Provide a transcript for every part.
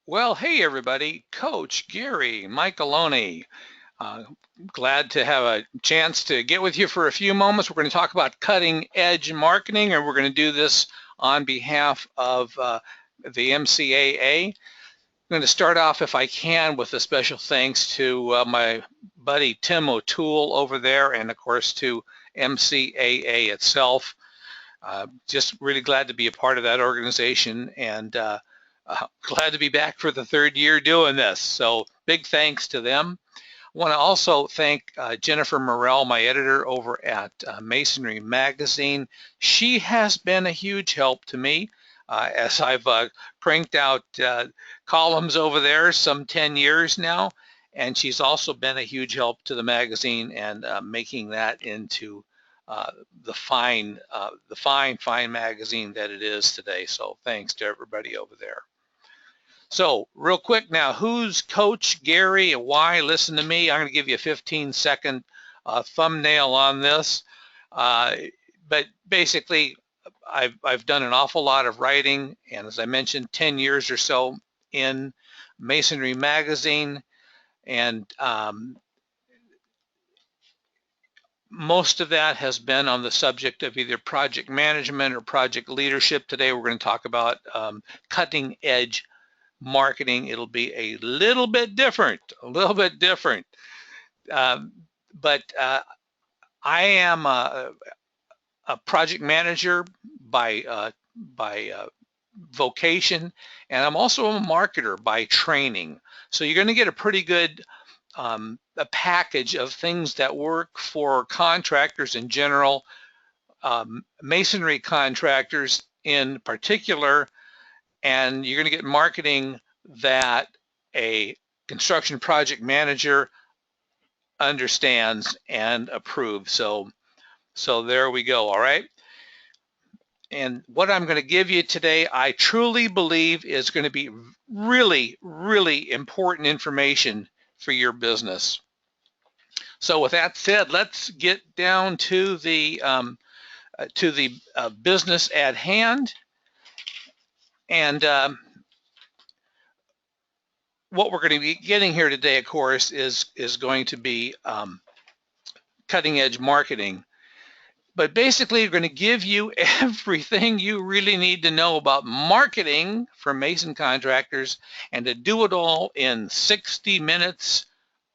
Well, hey everybody, Coach Gary Michaeloni. Glad to have a chance to get with you for a few moments. We're going to talk about cutting edge marketing, and we're going to do this on behalf of the MCAA. I'm going to start off, if I can, with a special thanks to my buddy Tim O'Toole over there, and of course to MCAA itself. Just really glad to be a part of that organization, and glad to be back for the third year doing this. So big thanks to them. I want to also thank Jennifer Morrell, my editor over at Masonry Magazine. She has been a huge help to me as I've cranked out columns over there some 10 years now. And she's also been a huge help to the magazine and making that into the fine magazine that it is today. So thanks to everybody over there. So real quick now, who's Coach Gary and why? Listen to me. I'm going to give you a 15-second thumbnail on this. But basically, I've done an awful lot of writing, and as I mentioned, 10 years or so in Masonry Magazine, and most of that has been on the subject of either project management or project leadership. Today we're going to talk about cutting edge marketing. It'll be a little bit different, but I am a project manager by vocation, and I'm also a marketer by training. So you're going to get a pretty good a package of things that work for contractors in general, masonry contractors in particular, and you're going to get marketing that a construction project manager understands and approves. So there we go. All right. And what I'm going to give you today, I truly believe is going to be really, really important information for your business. So with that said, let's get down to the business at hand. And what we're going to be getting here today, of course, is going to be cutting edge marketing. But basically, we're going to give you everything you really need to know about marketing for mason contractors, and to do it all in 60 minutes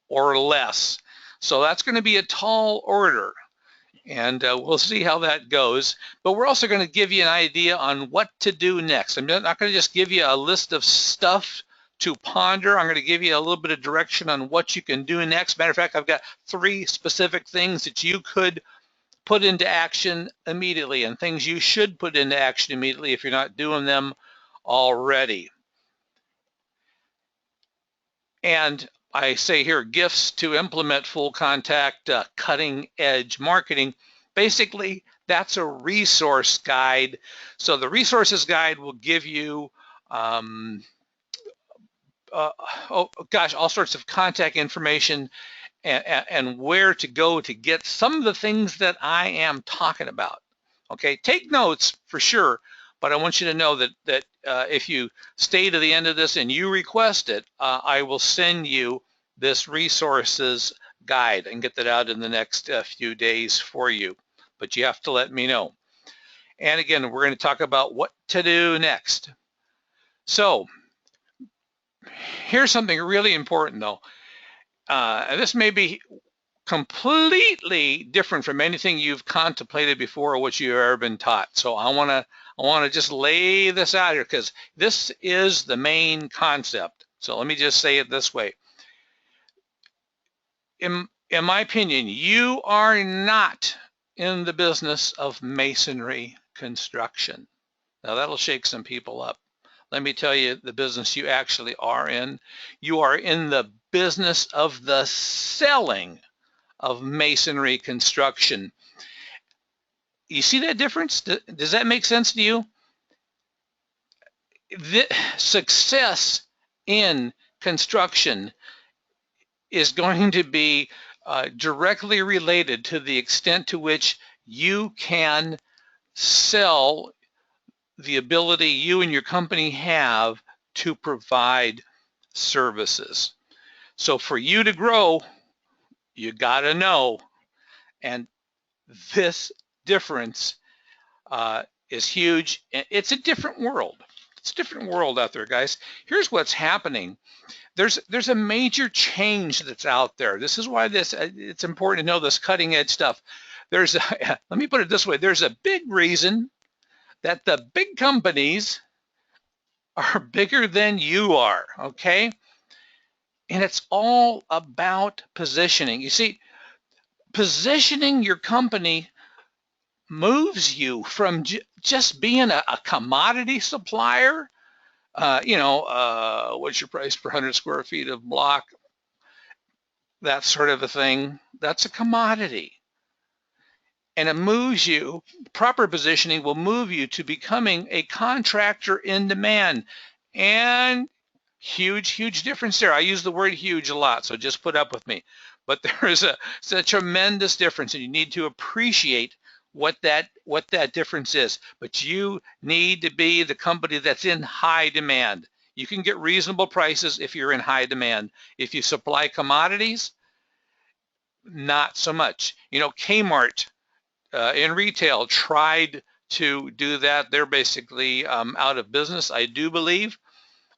or less. So that's going to be a tall order, and we'll see how that goes. But we're also going to give you an idea on what to do next. I'm not going to just give you a list of stuff to ponder. I'm going to give you a little bit of direction on what you can do next. Matter of fact, I've got 3 specific things that you could put into action immediately, and things you should put into action immediately if you're not doing them already. And I say here, gifts to implement full contact cutting edge marketing. Basically, that's a resource guide. So the resources guide will give you all sorts of contact information and where to go to get some of the things that I am talking about. Okay, take notes for sure, but I want you to know that if you stay to the end of this and you request it, I will send you this resources guide and get that out in the next few days for you, but you have to let me know. And again, we're going to talk about what to do next. So here's something really important though. This may be completely different from anything you've contemplated before or what you've ever been taught. So I want to just lay this out here, because this is the main concept. So let me just say it this way. In my opinion, you are not in the business of masonry construction. Now that'll shake some people up. Let me tell you the business you actually are in. You are in the business of the selling of masonry construction. You see that difference? Does that make sense to you? The success in construction is going to be directly related to the extent to which you can sell the ability you and your company have to provide services. So for you to grow, you got to know, and this difference is huge. It's a different world. It's a different world out there, guys. Here's what's happening. There's a major change that's out there. This is why it's important to know this cutting edge stuff. Let me put it this way. There's a big reason that the big companies are bigger than you are, okay? And it's all about positioning. You see, positioning your company moves you from just being a commodity supplier, what's your price per 100 square feet of block, that sort of a thing. That's a commodity. And it moves you, proper positioning will move you to becoming a contractor in demand. And huge difference there. I use the word huge a lot, so just put up with me. But it's a tremendous difference, and you need to appreciate what that difference is. But you need to be the company that's in high demand. You can get reasonable prices if you're in high demand. If you supply commodities, not so much. Kmart in retail tried to do that. They're basically out of business, I do believe.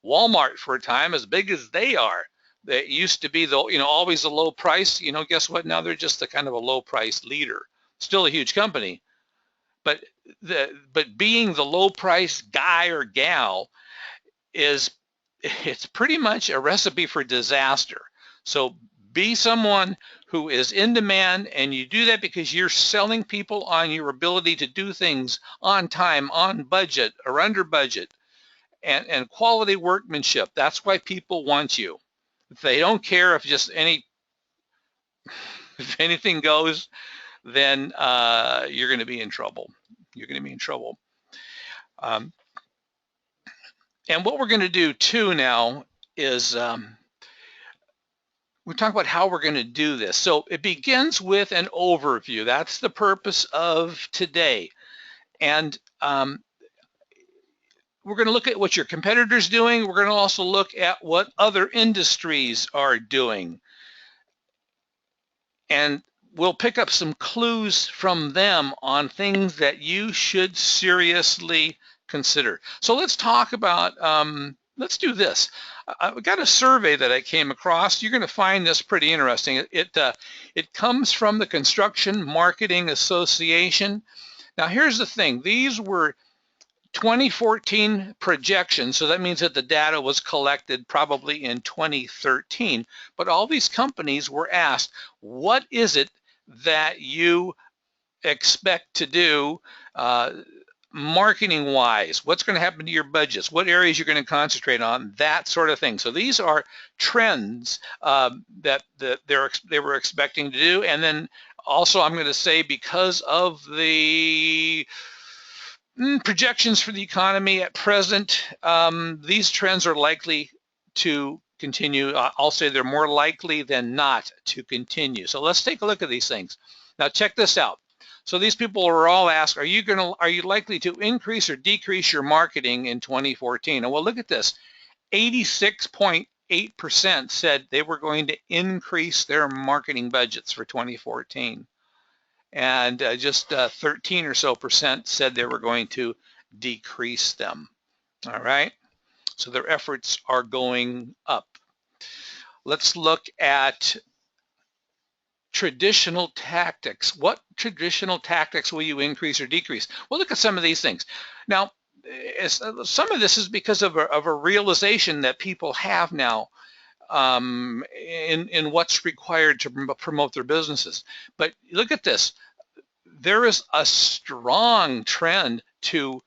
Walmart, for a time, as big as they are, they used to be always a low price. Guess what? Now they're just a kind of a low price leader. Still a huge company, but being the low price guy or gal it's pretty much a recipe for disaster. So be someone who is in demand, and you do that because you're selling people on your ability to do things on time, on budget, or under budget. And quality workmanship. That's why people want you. If they don't care if anything goes, then you're going to be in trouble. You're going to be in trouble. And what we're going to do too now is we're talking about how we're going to do this. So it begins with an overview. That's the purpose of today. And we're going to look at what your competitors are doing. We're going to also look at what other industries are doing. And we'll pick up some clues from them on things that you should seriously consider. So let's talk about, let's do this. I've got a survey that I came across. You're going to find this pretty interesting. It comes from the Construction Marketing Association. Now here's the thing. These were 2014 projections, so that means that the data was collected probably in 2013, but all these companies were asked, what is it that you expect to do marketing wise? What's going to happen to your budgets? What areas you're going to concentrate on? That sort of thing. So these are trends that they were expecting to do. And then also I'm going to say, because of the projections for the economy at present, these trends are likely to continue. I'll say they're more likely than not to continue. So let's take a look at these things. Now check this out. So these people were all asked, are you likely to increase or decrease your marketing in 2014? And well, look at this. 86.8% said they were going to increase their marketing budgets for 2014. And just 13 or so percent said they were going to decrease them. All right, so their efforts are going up. Let's look at traditional tactics. What traditional tactics will you increase or decrease? Well, look at some of these things. Now, some of this is because of a realization that people have now in what's required to promote their businesses. But look at this. There is a strong trend to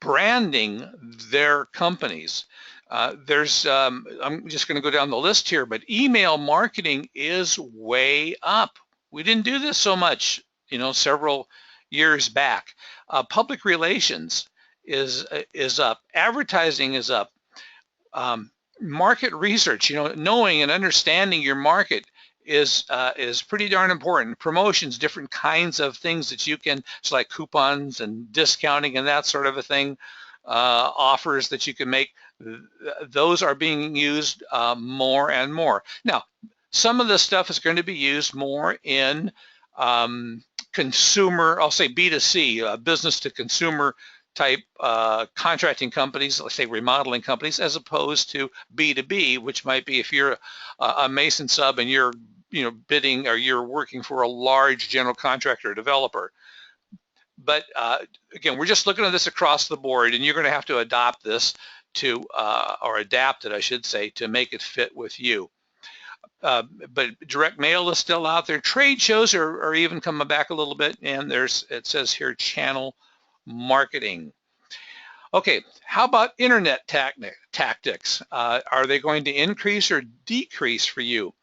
branding their companies. I'm just going to go down the list here, but email marketing is way up. We didn't do this so much, several years back. Public relations is up. Advertising is up. Market research, knowing and understanding your market is pretty darn important. Promotions, different kinds of things that you can, it's like coupons and discounting and that sort of a thing. offers that you can make. Those are being used more and more. Now, some of this stuff is going to be used more in consumer, I'll say B2C, business to consumer type contracting companies, let's say remodeling companies, as opposed to B2B, which might be if you're a Mason sub and you're bidding, or you're working for a large general contractor or developer. But again, we're just looking at this across the board, and you're going to have to adopt this to, or adapt it, I should say, to make it fit with you. But direct mail is still out there. Trade shows are even coming back a little bit, and it says here channel marketing. Okay, how about internet tactics? Are they going to increase or decrease for you?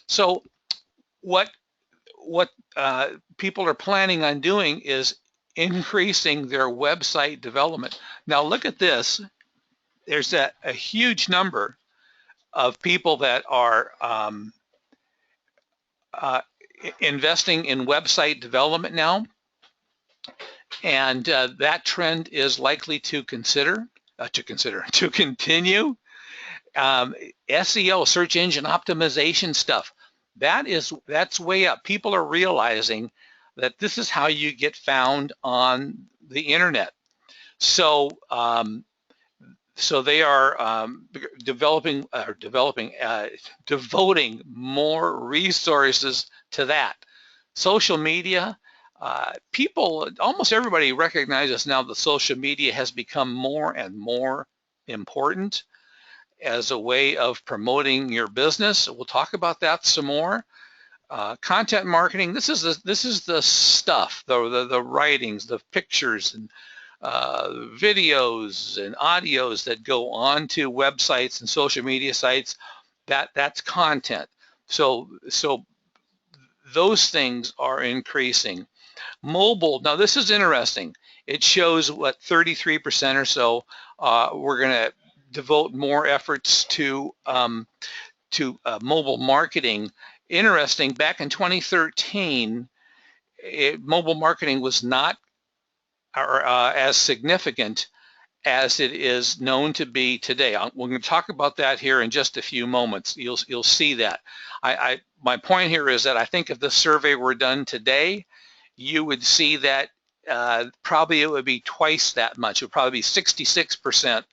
So what people are planning on doing is increasing their website development. Now look at this. There's a huge number of people that are investing in website development now, and that trend is likely to continue. SEO, search engine optimization stuff, that's way up. People are realizing that this is how you get found on the internet. So they are devoting more resources to that. Social media, almost everybody recognizes now that social media has become more and more important as a way of promoting your business. We'll talk about that some more. Content marketing, this is the stuff, the writings, the pictures, and videos and audios that go onto websites and social media sites. That's content. So those things are increasing. Mobile, now this is interesting. It shows what 33% or so we're going to devote more efforts to mobile marketing. Interesting, back in 2013, mobile marketing was not as significant as it is known to be today. We're going to talk about that here in just a few moments. You'll see that. My point here is that I think if this survey were done today, you would see that probably it would be twice that much. It would probably be 66%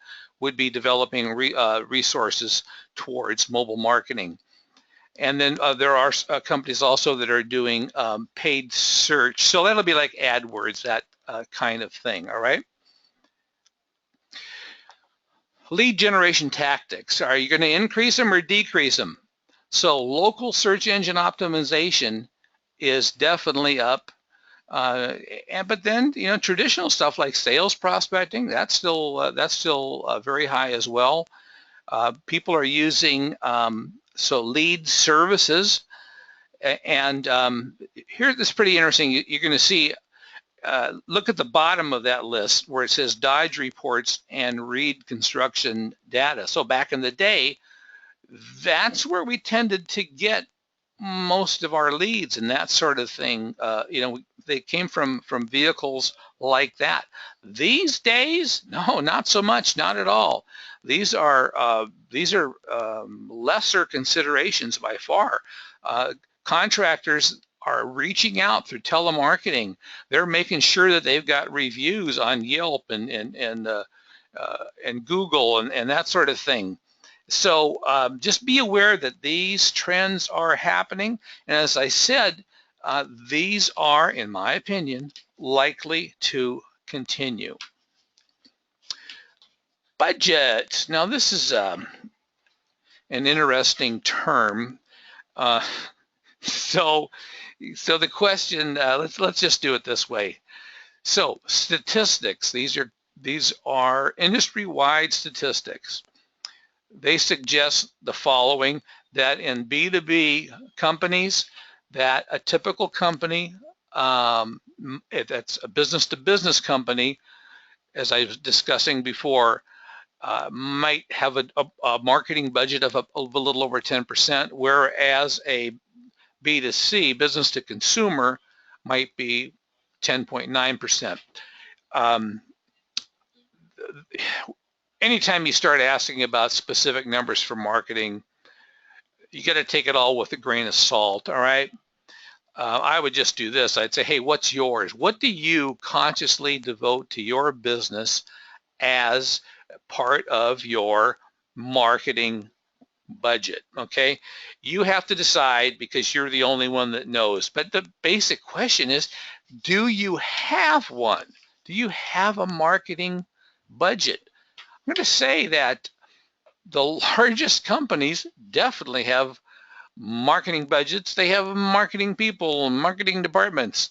would be developing resources towards mobile marketing. And then there are companies also that are doing paid search. So that'll be like AdWords, that kind of thing, all right? Lead generation tactics, are you going to increase them or decrease them? So local search engine optimization is definitely up. But then, traditional stuff like sales prospecting, that's still very high as well. People are using lead services, and here, this is pretty interesting. You're going to see, look at the bottom of that list where it says Dodge reports and read construction data. So back in the day, that's where we tended to get most of our leads and that sort of thing. They came from vehicles like that. These days, no, not so much, not at all. These are lesser considerations by far. Contractors are reaching out through telemarketing. They're making sure that they've got reviews on Yelp and Google and that sort of thing. So just be aware that these trends are happening. And as I said, these are, in my opinion, likely to continue. Budget. Now this is an interesting term. So the question, let's just do it this way. So statistics. These are industry-wide statistics. They suggest the following, that in B2B companies, that a typical company, that's a business-to-business company, as I was discussing before, might have a marketing budget of a little over 10%, whereas a B2C, business-to-consumer, might be 10.9%. anytime you start asking about specific numbers for marketing, you got to take it all with a grain of salt, all right? I would just do this. I'd say, hey, what's yours? What do you consciously devote to your business as part of your marketing budget, okay? You have to decide because you're the only one that knows. But the basic question is, do you have one? Do you have a marketing budget? I'm going to say that the largest companies definitely have marketing budgets. They have marketing people, marketing departments.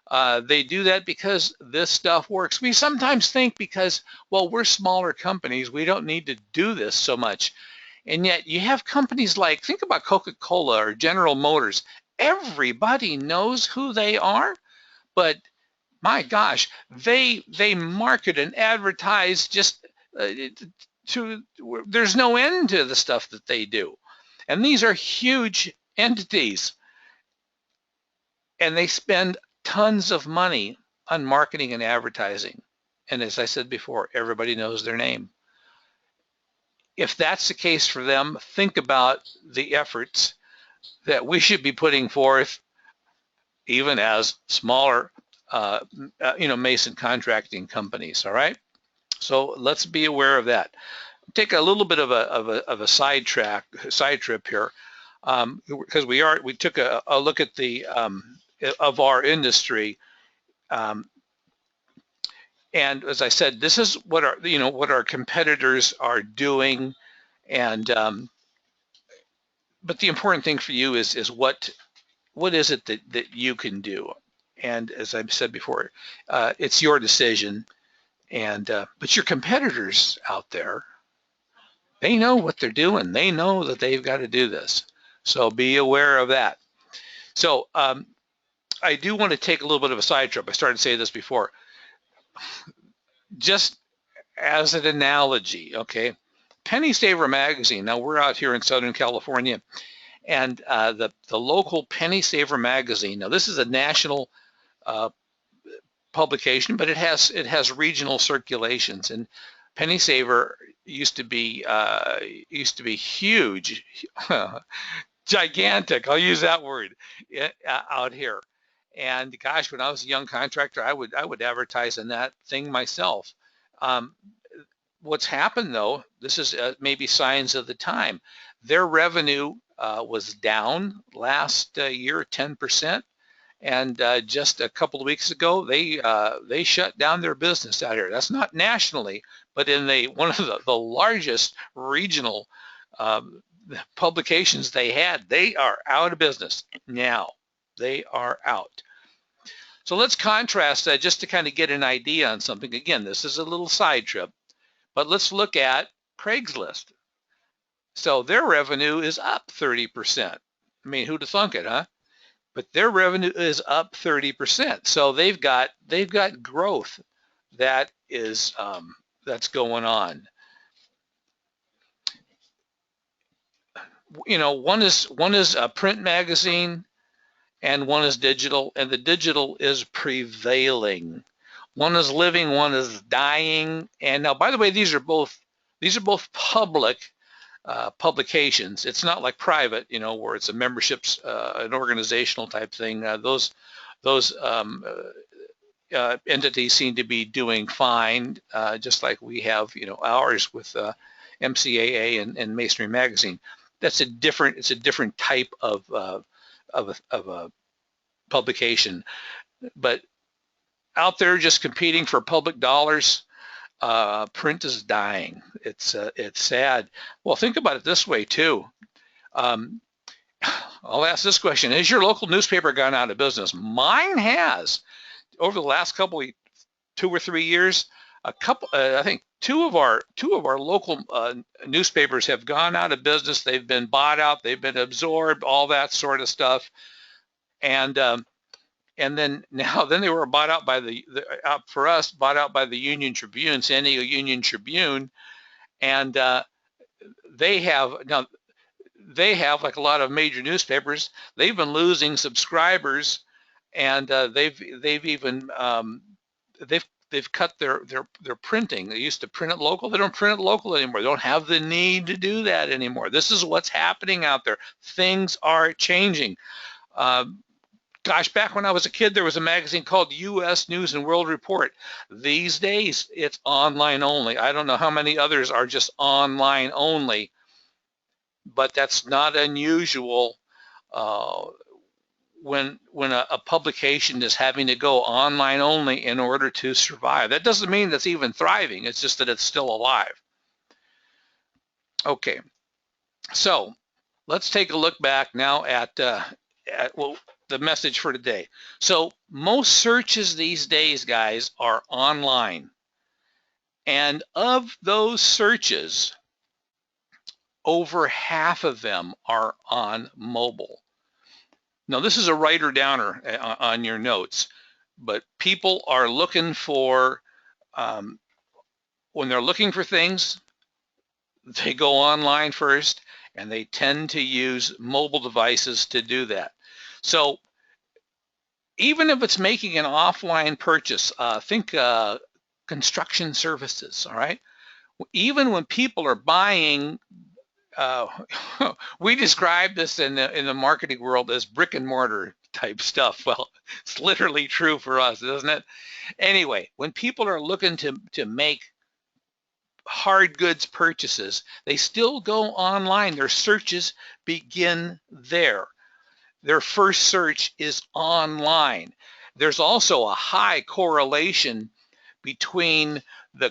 They do that because this stuff works. We sometimes think because, well, we're smaller companies, we don't need to do this so much. And yet you have companies like, think about Coca-Cola or General Motors. Everybody knows who they are, but my gosh, they market and advertise just there's no end to the stuff that they do. And these are huge entities, and they spend tons of money on marketing and advertising. And as I said before, everybody knows their name. If that's the case for them, think about the efforts that we should be putting forth, even as smaller, Mason contracting companies. All right. So let's be aware of that. Take a little bit of a side trip here, because we took a look at the of our industry, and as I said, this is what our competitors are doing, and but the important thing for you is what is it that you can do, and as I've said before, it's your decision, and but your competitors out there, they know what they're doing. They know that they've got to do this. So be aware of that. So I do want to take a little bit of a side trip. I started to say this before. Just as an analogy, okay? Penny Saver magazine. Now we're out here in Southern California, and the local Penny Saver magazine. Now this is a national publication, but it has regional circulations. And Penny Saver used to be huge, gigantic. I'll use that word out here. And gosh, when I was a young contractor, I would advertise in that thing myself. What's happened though, this is maybe signs of the time. Their revenue was down last year 10%. And just a couple of weeks ago, they shut down their business out here. That's not nationally, but in one of the largest regional publications they had, they are out of business now. They are out. So let's contrast that just to kind of get an idea on something. Again, this is a little side trip, but let's look at Craigslist. So their revenue is up 30%. I mean, who'd have thunk it, huh? But their revenue is up 30%. So they've got growth that is that's going on. One is a print magazine, and one is digital, and the digital is prevailing. One is living, one is dying. And now, by the way, these are both public publications. It's not like private, where it's a memberships, an organizational type thing. Those entities seem to be doing fine, just like we have, ours with MCAA and Masonry Magazine. It's a different type of a publication, but out there just competing for public dollars. Print is dying. It's sad. Well, think about it this way too. I'll ask this question: has your local newspaper gone out of business? Mine has. Over the last 2 or 3 years, I think two of our local newspapers have gone out of business. They've been bought out. They've been absorbed. All that sort of stuff. And then they were bought out by bought out by the Union Tribune, San Diego Union Tribune, and they have like a lot of major newspapers. They've been losing subscribers, and they've they've cut their printing. They used to print it local. They don't print it local anymore. They don't have the need to do that anymore. This is what's happening out there. Things are changing. Gosh, back when I was a kid, there was a magazine called U.S. News and World Report. These days, it's online only. I don't know how many others are just online only, but that's not unusual when a publication is having to go online only in order to survive. That doesn't mean it's even thriving. It's just that it's still alive. Okay, so let's take a look back now at the message for today. So most searches these days, guys, are online. And of those searches, over half of them are on mobile. Now, this is a writer-downer on your notes, but people are looking for, when they're looking for things, they go online first, and they tend to use mobile devices to do that. So even if it's making an offline purchase, think construction services, all right? Even when people are buying, we describe this in the marketing world as brick and mortar type stuff. Well, it's literally true for us, isn't it? Anyway, when people are looking to make hard goods purchases, they still go online. Their searches begin there. Their first search is online. There's also a high correlation between the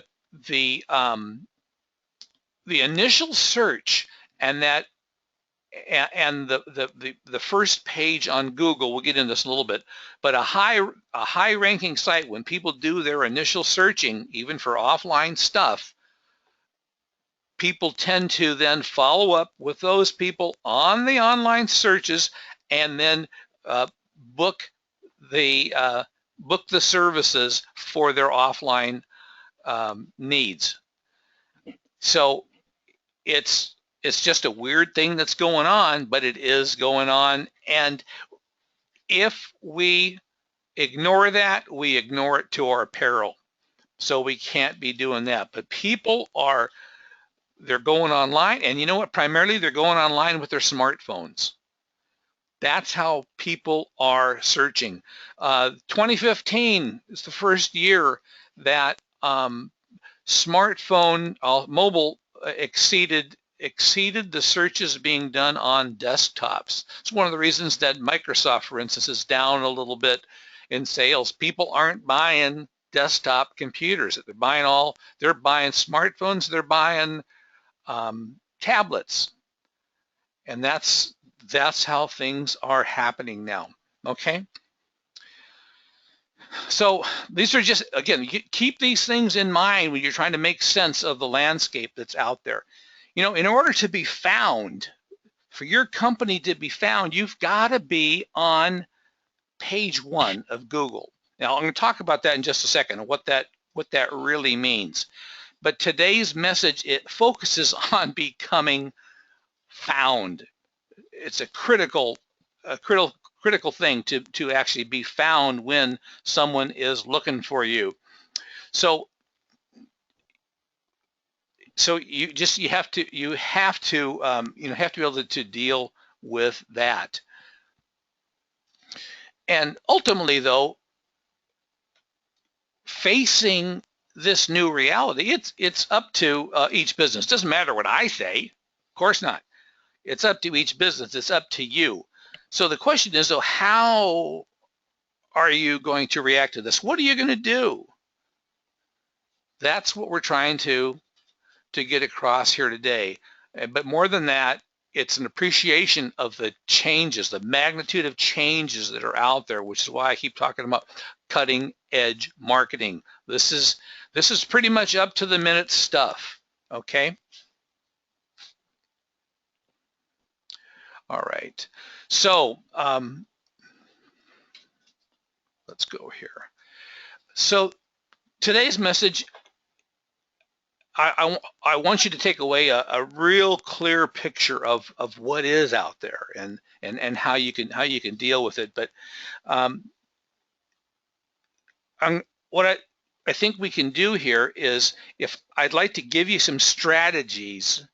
initial search and the first page on Google. We'll get into this in a little bit, but a high ranking site, when people do their initial searching, even for offline stuff, people tend to then follow up with those people on the online searches and then book the services for their offline needs. So it's just a weird thing that's going on, but it is going on. And if we ignore that, we ignore it to our peril. So we can't be doing that. But people they're going online, and you know what? Primarily, they're going online with their smartphones. That's how people are searching. 2015 is the first year that mobile exceeded the searches being done on desktops. It's one of the reasons that Microsoft, for instance, is down a little bit in sales. People aren't buying desktop computers. They're buying smartphones. They're buying tablets, and that's how things are happening now. Okay. So these are just, again, keep these things in mind when you're trying to make sense of the landscape that's out there. You know, in order to be found, for your company to be found, you've got to be on page 1 of Google. Now, I'm going to talk about that in just a second, what that really means. But today's message, it focuses on becoming found. It's a critical thing to actually be found when someone is looking for you. So you have to be able to deal with that. And ultimately, though, facing this new reality, it's up to each business. Doesn't matter what I say, of course not. It's up to each business. It's up to you. So the question is, though, how are you going to react to this? What are you going to do? That's what we're trying to get across here today. But more than that, it's an appreciation of the changes, the magnitude of changes that are out there, which is why I keep talking about cutting edge marketing. This is pretty much up to the minute stuff, okay? All right, so let's go here. So today's message, I want you to take away a real clear picture of what is out there and how you can deal with it. But I think we can do here is, if I'd like to give you some strategies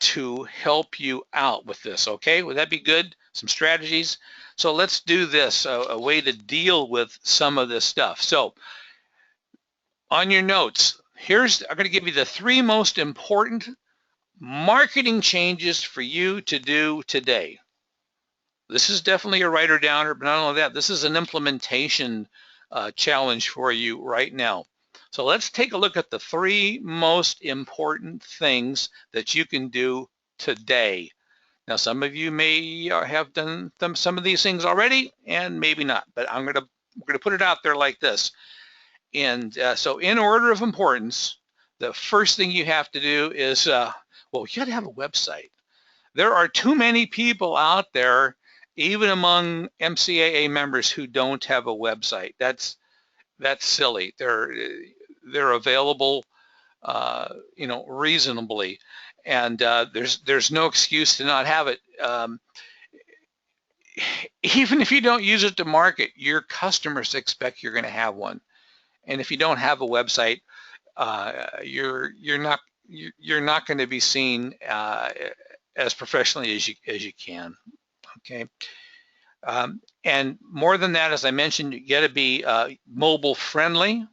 to help you out with this, okay? Would that be good? Some strategies? So let's do this, a way to deal with some of this stuff. So on your notes, I'm going to give you the 3 most important marketing changes for you to do today. This is definitely a writer downer, but not only that, this is an implementation challenge for you right now. So let's take a look at the 3 most important things that you can do today. Now, some of you may have done some of these things already, and maybe not, but we're gonna put it out there like this. And so in order of importance, the first thing you have to do is, well, you gotta have a website. There are too many people out there, even among MCAA members, who don't have a website. That's silly. They're available, reasonably, and there's no excuse to not have it. Even if you don't use it to market, your customers expect you're going to have one. And if you don't have a website, you're not going to be seen as professionally as you can. Okay. And more than that, as I mentioned, you got to be mobile friendly.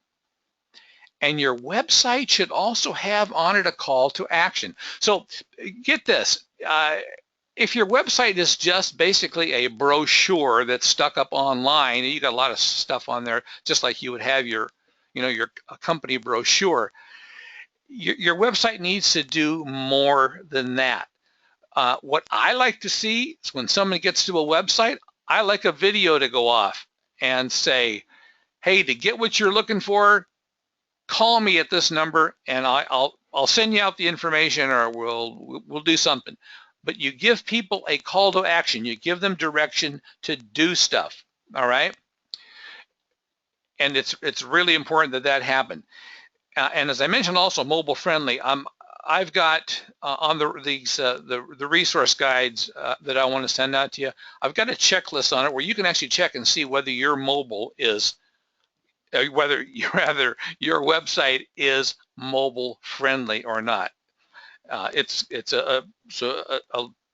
And your website should also have on it a call to action. So get this, if your website is just basically a brochure that's stuck up online, and you got a lot of stuff on there, just like you would have your company brochure, your website needs to do more than that. What I like to see is when someone gets to a website, I like a video to go off and say, hey, to get what you're looking for, call me at this number, and I'll send you out the information, or we'll do something. But you give people a call to action. You give them direction to do stuff. All right. And it's really important that happen. And as I mentioned, also mobile friendly. I've got on the resource guides that I want to send out to you, I've got a checklist on it where you can actually check and see whether your mobile is, whether your website is mobile friendly or not. It's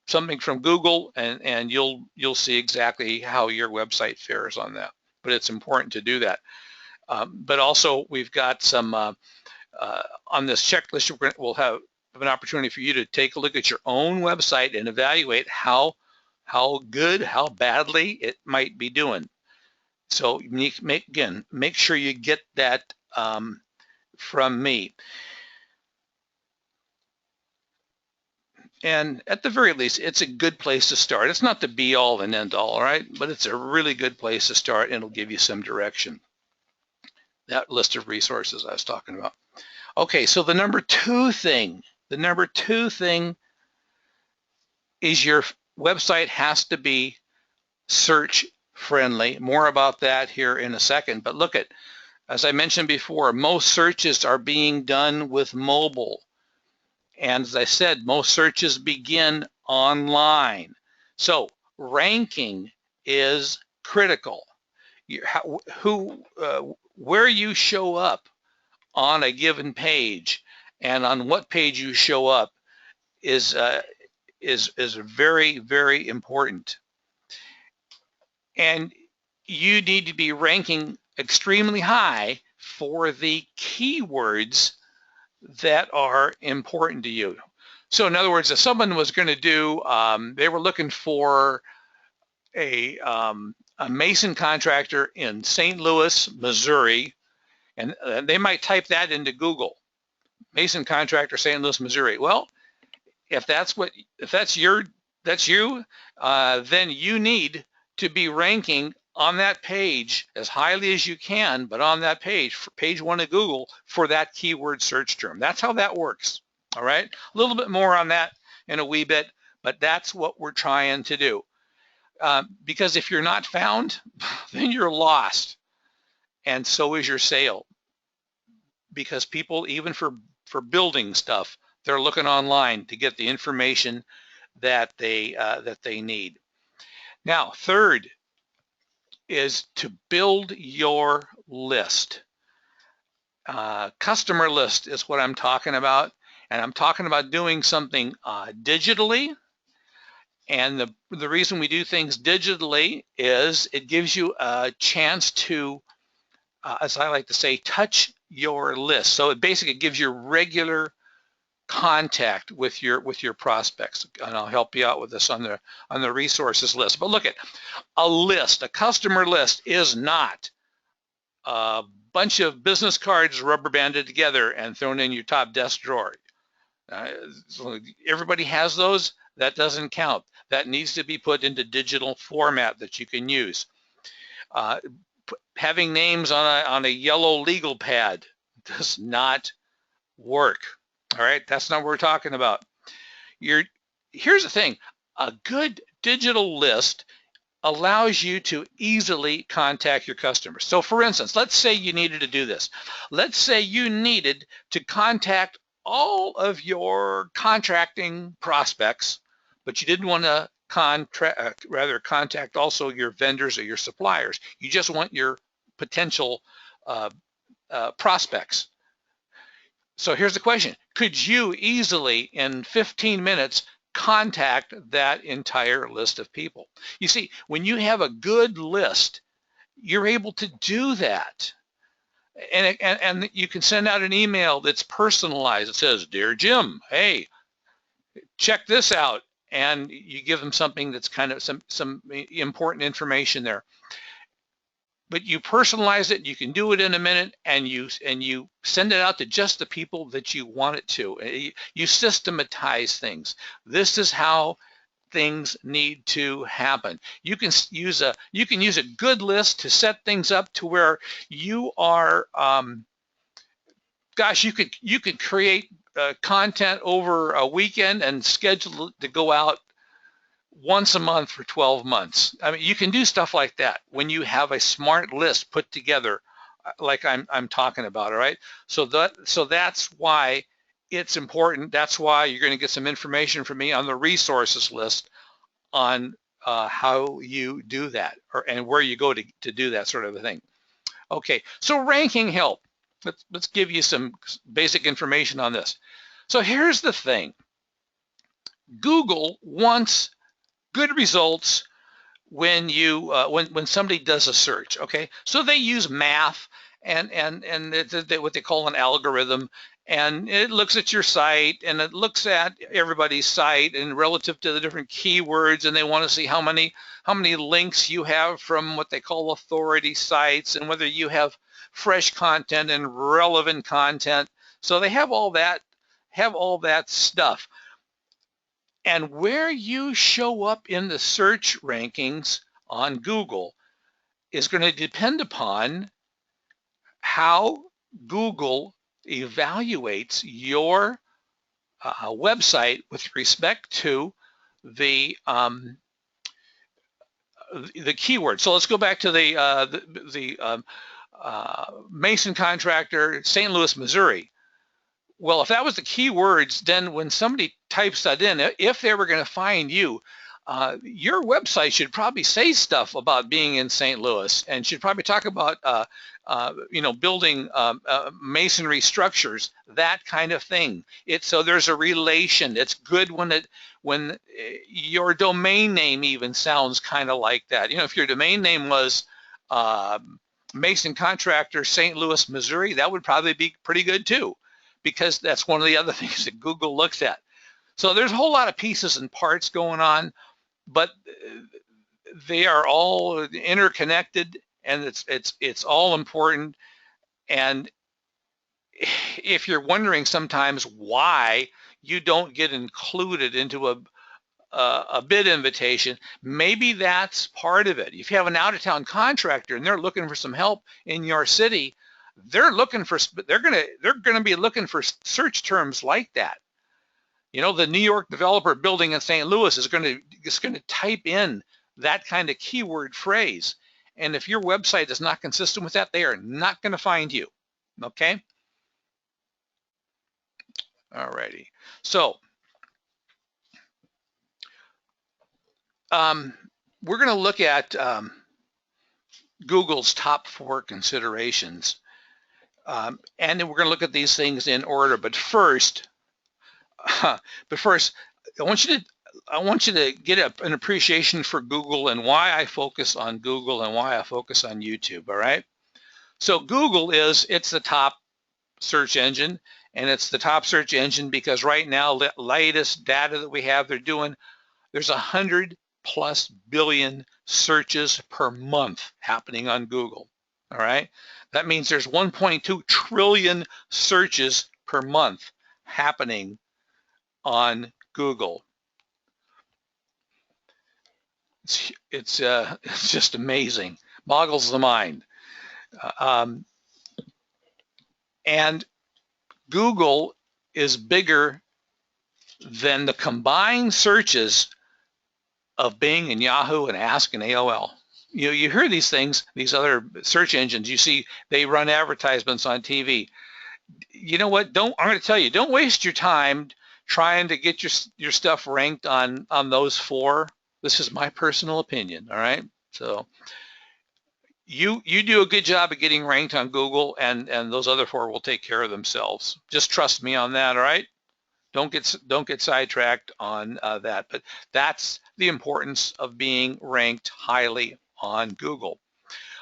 something from Google, and you'll see exactly how your website fares on that. But it's important to do that. But also, we've got some on this checklist. We'll have an opportunity for you to take a look at your own website and evaluate how good, how badly it might be doing. So make sure you get that from me. And at the very least, it's a good place to start. It's not the be all and end all right? But it's a really good place to start, and it'll give you some direction. That list of resources I was talking about. Okay, so the number two thing is your website has to be search friendly. More about that here in a second. But look, as I mentioned before, most searches are being done with mobile. And as I said, most searches begin online. So ranking is critical. Where you show up on a given page and on what page you show up is very, very important. And you need to be ranking extremely high for the keywords that are important to you. So in other words, if someone was going to do, they were looking for a mason contractor in St. Louis, Missouri, and they might type that into Google, mason contractor, St. Louis, Missouri. Well, if that's you, then you need to be ranking on that page as highly as you can, but on that page, for page 1 of Google, for that keyword search term. That's how that works. All right, a little bit more on that in a wee bit, but that's what we're trying to do. Because if you're not found, then you're lost, and so is your sale. Because people, even for building stuff, they're looking online to get the information that they need. Now, third is to build your list. Customer list is what I'm talking about, and I'm talking about doing something digitally. And the reason we do things digitally is it gives you a chance to, as I like to say, touch your list. So it basically gives you regular contact with your prospects. And I'll help you out with this on the resources list. But look at a list, a customer list is not a bunch of business cards rubber banded together and thrown in your top desk drawer. So everybody has those. That doesn't count. That needs to be put into digital format that you can use. Having names on a yellow legal pad does not work. All right, that's not what we're talking about. Here's the thing: a good digital list allows you to easily contact your customers. So for instance, let's say you needed to do this. Let's say you needed to contact all of your contracting prospects, but you didn't want to contact also your vendors or your suppliers. You just want your potential prospects. So here's the question. Could you easily, in 15 minutes, contact that entire list of people? You see, when you have a good list, you're able to do that. And you can send out an email that's personalized. It says, "Dear Jim, hey, check this out." And you give them something that's kind of some important information there. But you personalize it, you can do it in a minute, and you send it out to just the people that you want it to. You systematize things. This is how things need to happen. You can use a good list to set things up to where you are, gosh, you could create content over a weekend and schedule it to go out once a month for 12 months. I mean, you can do stuff like that when you have a smart list put together, like I'm talking about. All right. So that's why it's important. That's why you're going to get some information from me on the resources list on how you do that, and where you go to do that sort of a thing. Okay. So ranking help. Let's give you some basic information on this. So here's the thing. Google wants good results when you when somebody does a search. Okay, so they use math and what they call an algorithm, and it looks at your site and it looks at everybody's site and relative to the different keywords, and they want to see how many links you have from what they call authority sites, and whether you have fresh content and relevant content. So they have all that stuff. And where you show up in the search rankings on Google is going to depend upon how Google evaluates your website with respect to the keyword. So let's go back to the mason contractor, St. Louis, Missouri. Well, if that was the keywords, then when somebody types that in, if they were going to find you, your website should probably say stuff about being in St. Louis, and should probably talk about building masonry structures, that kind of thing. So there's a relation. It's good when your domain name even sounds kind of like that. If your domain name was Mason Contractor, St. Louis, Missouri, that would probably be pretty good too, because that's one of the other things that Google looks at. So there's a whole lot of pieces and parts going on, but they are all interconnected, and it's all important. And if you're wondering sometimes why you don't get included into a bid invitation, maybe that's part of it. If you have an out-of-town contractor and they're looking for some help in your city, they're going to be looking for search terms like that. The New York developer building in St. Louis is going to type in that kind of keyword phrase, and if your website is not consistent with that, they are not going to find you. Okay. Alrighty. So we're going to look at Google's top 4 considerations. And then we're going to look at these things in order. But first, I want you to get an appreciation for Google and why I focus on Google and why I focus on YouTube. All right. So Google it's the top search engine, and it's the top search engine because right now, the latest data that we have, there's 100+ billion searches per month happening on Google. All right. That means there's 1.2 trillion searches per month happening on Google. It's just amazing, boggles the mind. And Google is bigger than the combined searches of Bing and Yahoo and Ask and AOL. You hear these things, these other search engines, you see they run advertisements on TV. You know what? I'm going to tell you, don't waste your time trying to get your stuff ranked on those four. This is my personal opinion, all right? So you do a good job of getting ranked on Google, and those other four will take care of themselves. Just trust me on that, all right? Don't get sidetracked on that. But that's the importance of being ranked highly on Google.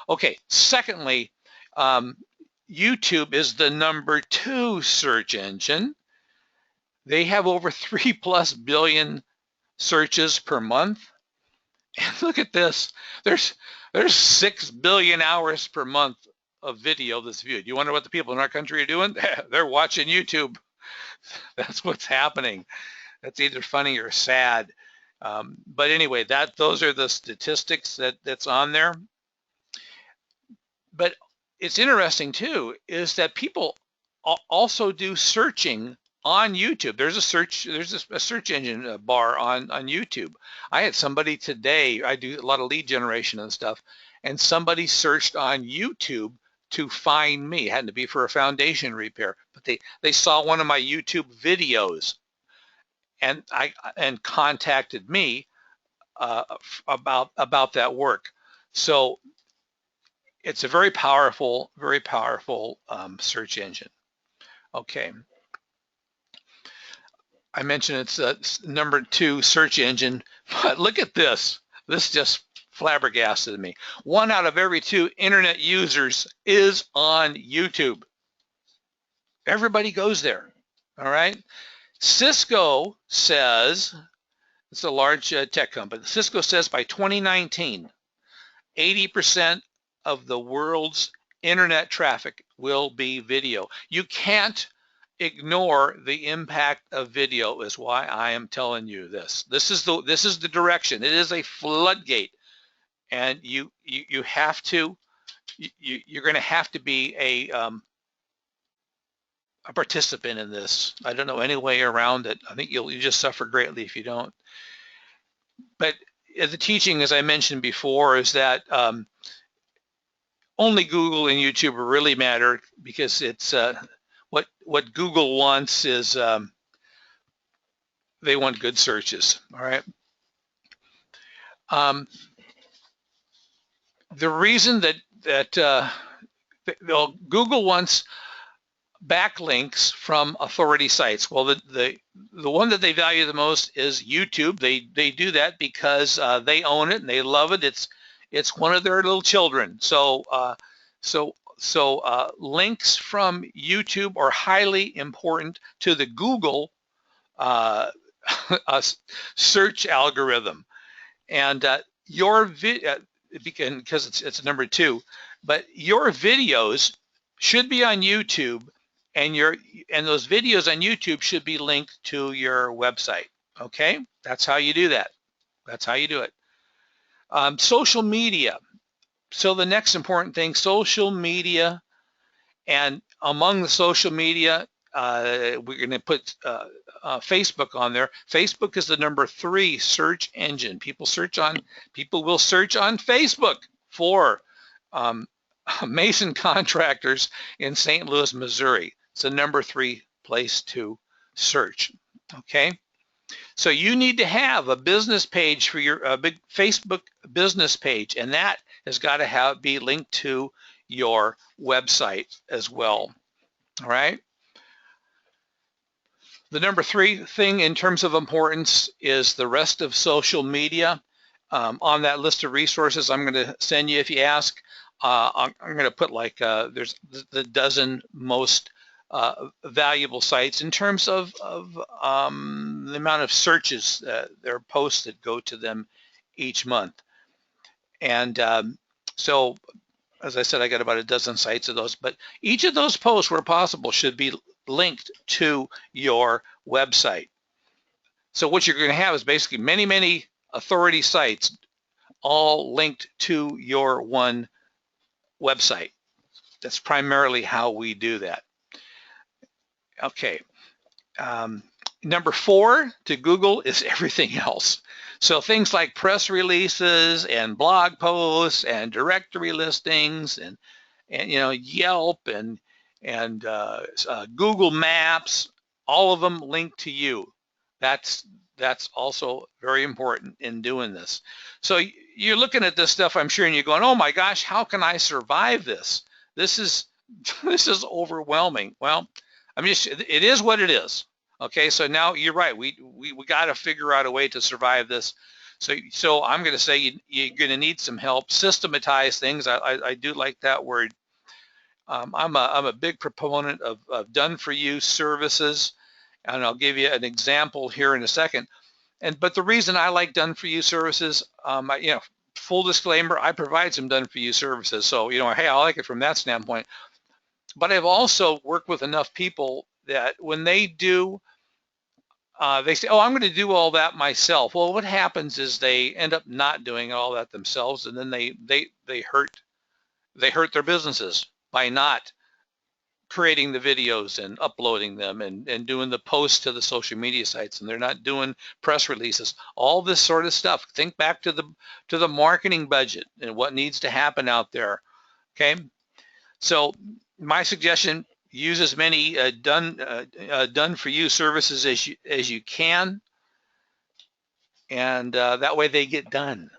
Okay, secondly, YouTube is the #2 search engine. They have over 3+ billion searches per month. And look at this. There's 6 billion hours per month of video that's viewed. You wonder what the people in our country are doing? They're watching YouTube. That's what's happening. That's either funny or sad. But anyway, those are the statistics that's on there. But it's interesting too, is that people also do searching on YouTube. There's a search engine bar on YouTube. I had somebody today, I do a lot of lead generation and stuff, and somebody searched on YouTube to find me. It had to be for a foundation repair, but they saw one of my YouTube videos and contacted me about that work. So it's a very powerful search engine. Okay. I mentioned it's a #2 search engine, but look at this. This just flabbergasted me. 1 out of every 2 internet users is on YouTube. Everybody goes there, all right? Cisco says, it's a large tech company, Cisco says by 2019, 80% of the world's internet traffic will be video. You can't ignore the impact of video, is why I am telling you this. This is the direction. It is a floodgate, and you're going to have to be a participant in this. I don't know any way around it. I think you just suffer greatly if you don't. But the teaching, as I mentioned before, is that only Google and YouTube really matter, because it's what Google wants is they want good searches. All right. The reason that Google wants backlinks from authority sites. Well, the one that they value the most is YouTube. They do that because they own it and they love it. It's one of their little children. So links from YouTube are highly important to the Google search algorithm. And your video, because it's #2, but your videos should be on YouTube, and those videos on YouTube should be linked to your website. Okay, that's how you do that. That's how you do it. Social media. So the next important thing, social media, and among the social media, we're going to put Facebook on there. Facebook is the #3 search engine. People will search on Facebook for mason contractors in St. Louis, Missouri. It's the #3 place to search. Okay. So you need to have a business page for your big Facebook business page, and that has got to be linked to your website as well. All right. The number 3 thing in terms of importance is the rest of social media. On that list of resources I'm going to send you if you ask, I'm going to put like there's the dozen most valuable sites in terms of the amount of searches their posts that go to them each month. And so, as I said, I got about a dozen sites of those, but each of those posts, where possible, should be linked to your website. So what you're going to have is basically many, many authority sites all linked to your one website. That's primarily how we do that. Okay. Number 4 to Google is everything else. So things like press releases and blog posts and directory listings and you know, Yelp and Google Maps, all of them link to you. That's also very important in doing this. So you're looking at this stuff, I'm sure, and you're going, oh my gosh, how can I survive this? This is overwhelming. Well, it is what it is. Okay, so now you're right. We got to figure out a way to survive this. So I'm going to say you're going to need some help. Systematize things. I do like that word. I'm a big proponent of done-for-you services, and I'll give you an example here in a second. But the reason I like done-for-you services, you know, full disclaimer, I provide some done-for-you services. So, you know, hey, I like it from that standpoint. But I've also worked with enough people that when they do, they say, oh, I'm going to do all that myself. Well, what happens is they end up not doing all that themselves, and then they hurt their businesses by not creating the videos and uploading them and doing the posts to the social media sites, and they're not doing press releases, all this sort of stuff. Think back to the marketing budget and what needs to happen out there. Okay, so my suggestion, use as many done for you services as you can, and that way they get done.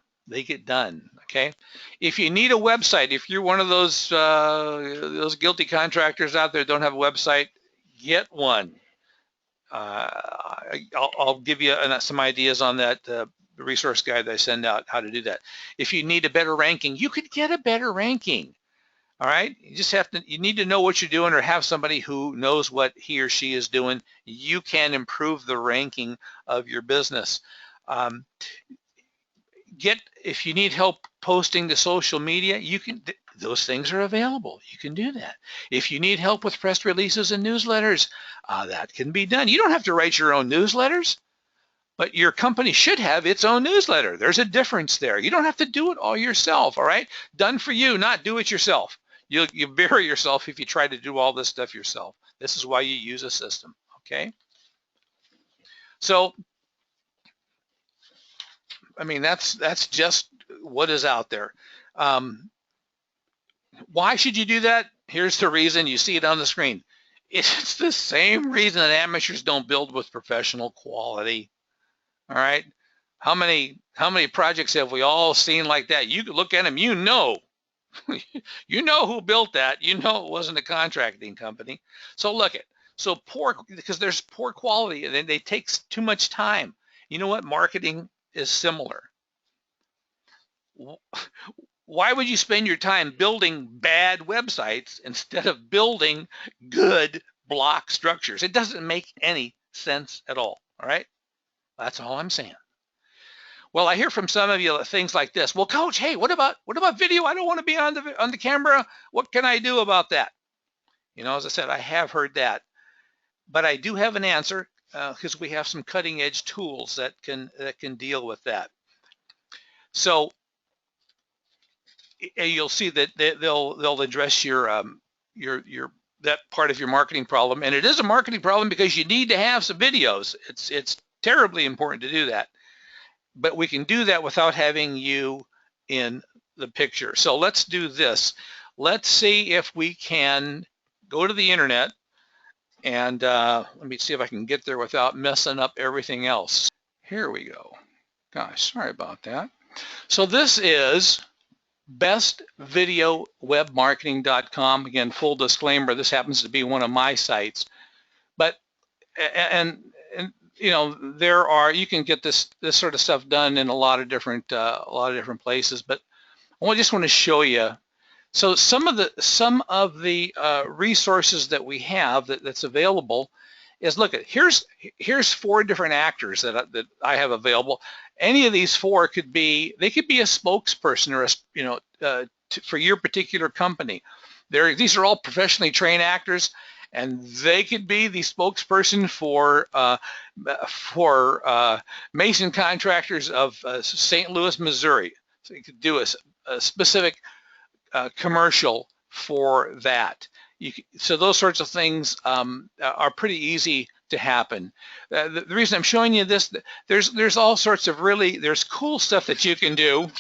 Okay. If you need a website, if you're one of those guilty contractors out there that don't have a website, get one. I'll give you some ideas on that resource guide that I send out, how to do that. If you need a better ranking, you could get a better ranking. All right, you need to know what you're doing, or have somebody who knows what he or she is doing. You can improve the ranking of your business. If you need help posting to social media, those things are available. You can do that. If you need help with press releases and newsletters, that can be done. You don't have to write your own newsletters, but your company should have its own newsletter. There's a difference there. You don't have to do it all yourself, all right? Done for you, not do it yourself. You bury yourself if you try to do all this stuff yourself. This is why you use a system, okay? So, I mean, that's just what is out there. Why should you do that? Here's the reason. You see it on the screen. It's the same reason that amateurs don't build with professional quality. All right. How many projects have we all seen like that? You could look at them, you know who built that. You know it wasn't a contracting company. So look at because there's poor quality, and then it takes too much time. You know what? Marketing is similar. Why would you spend your time building bad websites instead of building good block structures? It doesn't make any sense at all. All right. That's all I'm saying. Well, I hear from some of you things like this. Well, Coach, hey, what about video? I don't want to be on the camera. What can I do about that? You know, as I said, I have heard that, but I do have an answer because we have some cutting edge tools that can deal with that. So you'll see that they'll address your that part of your marketing problem, and it is a marketing problem because you need to have some videos. It's terribly important to do that. But we can do that without having you in the picture. So let's do this. Let's see if we can go to the internet, and let me see if I can get there without messing up everything else. Here we go. Gosh, sorry about that. So this is bestvideowebmarketing.com. Again, full disclaimer, this happens to be one of my sites, but and you know, you can get this sort of stuff done in a lot of different places, but I just want to show you. So some of the resources that we have that's available is, look at, here's 4 different actors that I have available. Any of these 4 could be a spokesperson or for your particular company. These are all professionally trained actors, and they could be the spokesperson for mason contractors of St. Louis, Missouri. So you could do a specific commercial for that. So those sorts of things are pretty easy to happen. The reason I'm showing you this, there's all sorts of there's cool stuff that you can do.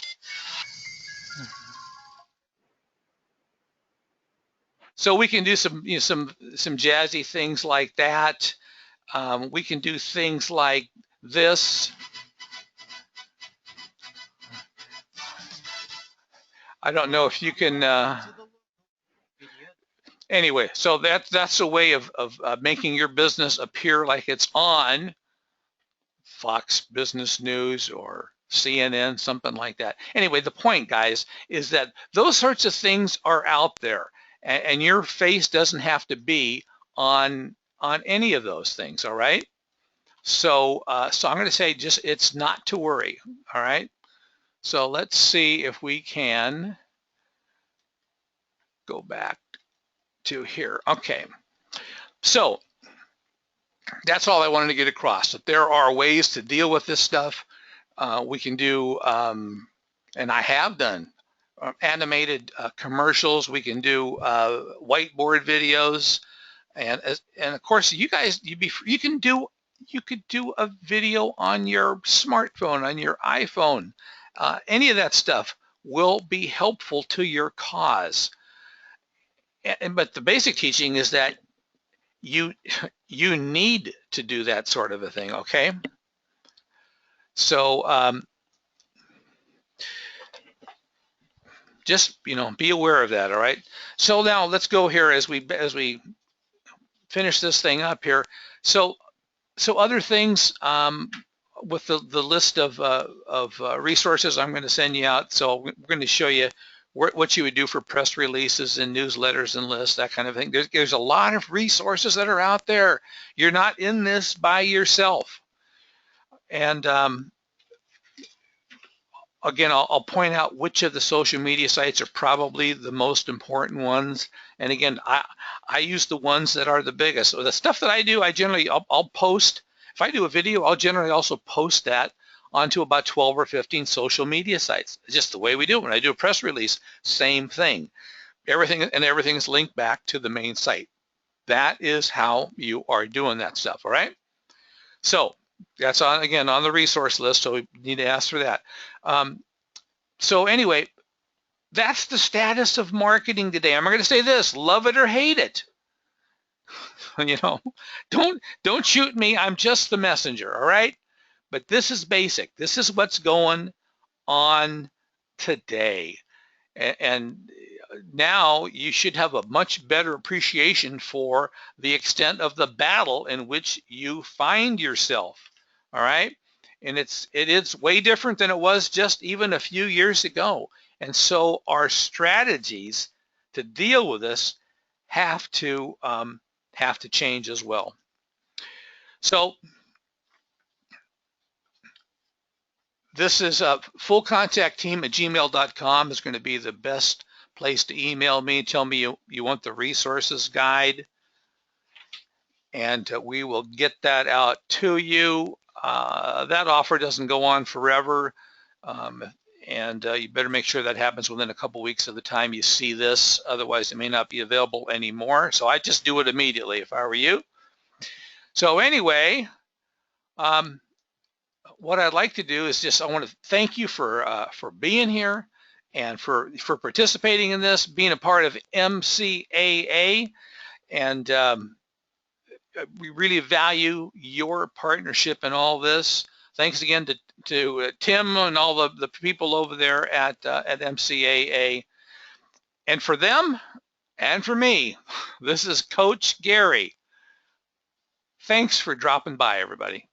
So we can do some jazzy things like that. We can do things like this. I don't know if you can. Anyway, so that's a way of making your business appear like it's on Fox Business News or CNN, something like that. Anyway, the point, guys, is that those sorts of things are out there, and your face doesn't have to be on any of those things. All right. So so I'm going to say it's not to worry. All right. So let's see if we can go back to here. Okay. So that's all I wanted to get across. That there are ways to deal with this stuff. We can do, and I have done animated commercials. We can do whiteboard videos, and of course, you guys, you could do a video on your smartphone, on your iPhone. Any of that stuff will be helpful to your cause. But the basic teaching is that you need to do that sort of a thing, okay? So just be aware of that, all right? So now let's go here as we finish this thing up here. So other things with the list of resources I'm going to send you out. So we're going to show you what you would do for press releases and newsletters and lists, that kind of thing. There's a lot of resources that are out there. You're not in this by yourself. And again, I'll point out which of the social media sites are probably the most important ones. And again, I use the ones that are the biggest. So the stuff that I do, I'll post. If I do a video, I'll generally also post that onto about 12 or 15 social media sites. It's just the way we do it. When I do a press release, same thing. Everything is linked back to the main site. That is how you are doing that stuff, all right? So that's on the resource list, so we need to ask for that. So anyway, that's the status of marketing today. I'm going to say this: love it or hate it. Don't shoot me. I'm just the messenger, all right? But this is basic. This is what's going on today. And now you should have a much better appreciation for the extent of the battle in which you find yourself. All right. And it is way different than it was just even a few years ago. And so our strategies to deal with this have to change as well. So this is fullcontactteam@gmail.com is going to be the best place to email me. Tell me you want the resources guide, and we will get that out to you. That offer doesn't go on forever, and you better make sure that happens within a couple weeks of the time you see this. Otherwise, it may not be available anymore. So I just do it immediately if I were you. So anyway, what I'd like to do is I want to thank you for being here and for participating in this, being a part of MCAA, and we really value your partnership in all this. Thanks again to Tim and all the people over there at MCAA. And for them and for me, this is Coach Gary. Thanks for dropping by, everybody.